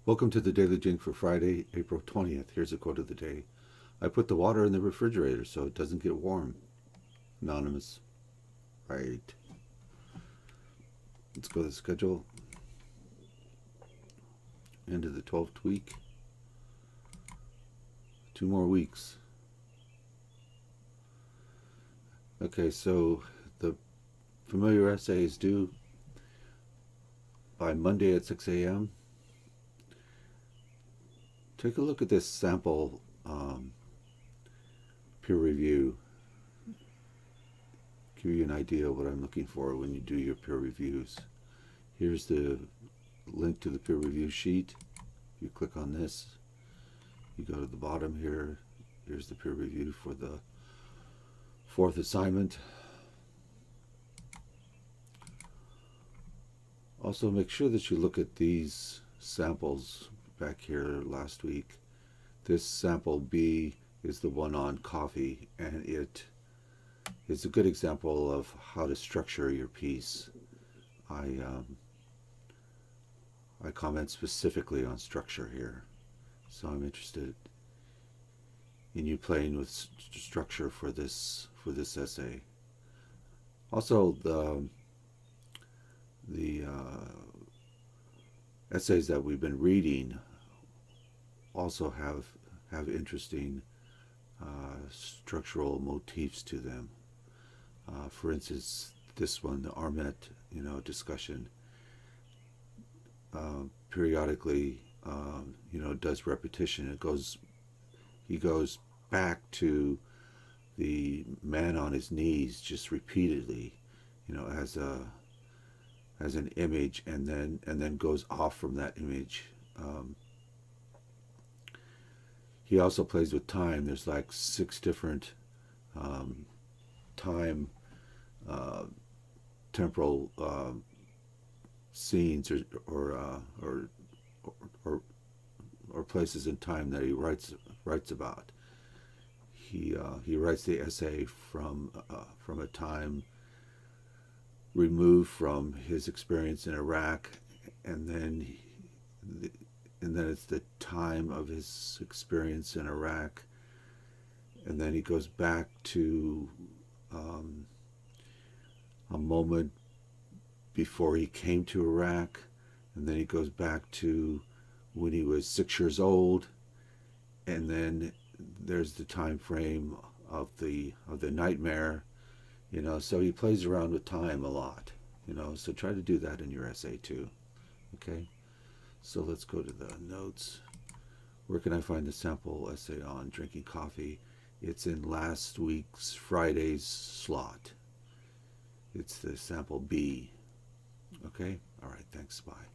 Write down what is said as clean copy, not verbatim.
Welcome to the Daily Jing for Friday, April 20th. Here's a quote of the day. I put the water in the refrigerator so it doesn't get warm. Anonymous. Right. Let's go to the schedule. End of the 12th week. 2 more weeks. Okay, so the familiar essay is due by Monday at 6 a.m. Take a look at this sample peer review. Give you an idea of what I'm looking for when you do your peer reviews. Here's the link to the peer review sheet. You click on this, you go to the bottom here. Here's the peer review for the 4th assignment. Also, make sure that you look at these samples back here last week. This sample B is the one on coffee, and it is a good example of how to structure your piece. I comment specifically on structure here, so I'm interested in you playing with structure for this essay. Also, the essays that we've been reading also have interesting structural motifs to them. For instance, this one, the Armet, discussion, periodically, does repetition. He goes back to the man on his knees just repeatedly, as an image, and then goes off from that image. He also plays with time. There's like 6 different time temporal scenes or places in time that he writes about. He writes the essay from a time removed from his experience in Iraq, and then it's the time of his experience in Iraq, and then he goes back to a moment before he came to Iraq, and then he goes back to when he was 6 years old, and then there's the time frame of the nightmare. So he plays around with time a lot, so try to do that in your essay too. Okay, so let's go to the notes. Where can I find the sample essay on drinking coffee? It's in last week's Friday's slot. It's the sample B. Okay, all right, thanks, bye.